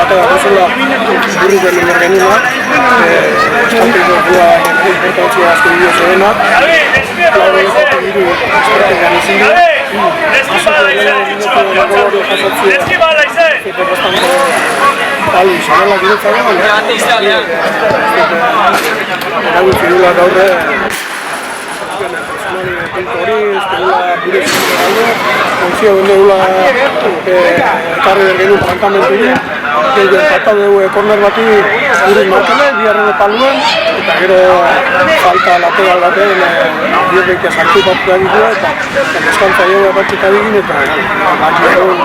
eta bezala burru berri genuen, estanteko gula importantzia azte bideo zerena, klabe ezatu hiru estrategian izin dira, azatu egin minutu gogori jasatzea, eta bastante alu izanela giretzaren, erabiltzi dula gaurre, hori, ez dela gure zizien galde, konzio bende dula ekarri bergenun plantamentu dira, gehiago falta dugu korner bati gure markele, biharren epaluen, eta gero falta lateral baten biharreikia sartu bat egitea, eta deskantza joa bat egin, eta baki egon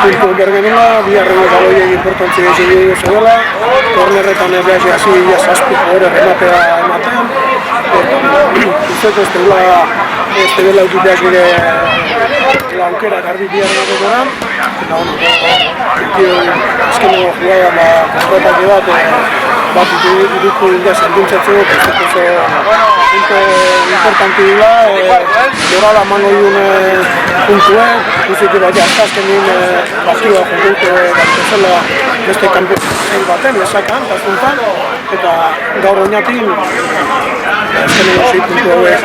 puntu bergenula, biharren galoi importantzia egin zegoela, kornerretan behaz hasi zazpi hori rematea ematen, ez dela utiteak gure aukera garbi biharren atekoran, eta azkeneko jugada kontratak bat iruko inda sentintzatzeko, ez oso punto importanti dira, dorala mango diun puntuen, guzti bat azkazken dien partidua jokauko zela beste kanpo baten, lesakan, tazuntan, eta gaur oinatin, azkeneko 6 puntu hauek,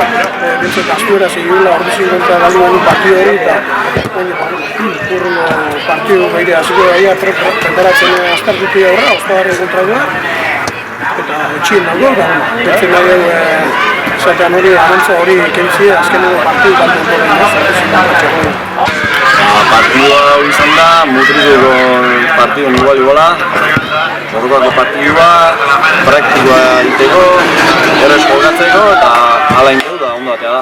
bintzat astuera segidula ordizin kontra galdu benu partidu hori, eta urrungo partidu behire hasiko daia preparatzen astartuti aurra, ostadarri kontra duena, eta etxien dago, bertzen nahi dugu zatean hori, amantza hori kentzia, azkeneko partidu kanpo ondoren partidua hori izan da, Mutrikeko partidu igual-iguala, Borrokako partidua, praktikoa egiteko, errez jokatzeko eta hala ingeu da, ondo batea da.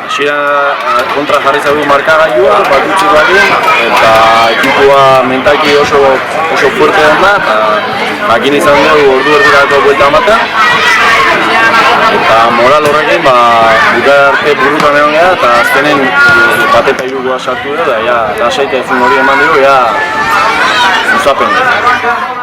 Hasieran kontra jarri zaigu markagailua, bat utxikoakin, eta ekipua mentalki oso fuerte den da, eta jakin izan dugu ordu erdurako buelta ematen. Eta moral horrekin, buka arte burutan egon gara, eta azkenen bat eta irugua sartu dut, eta lasaita ezun hori eman dugu, usapen.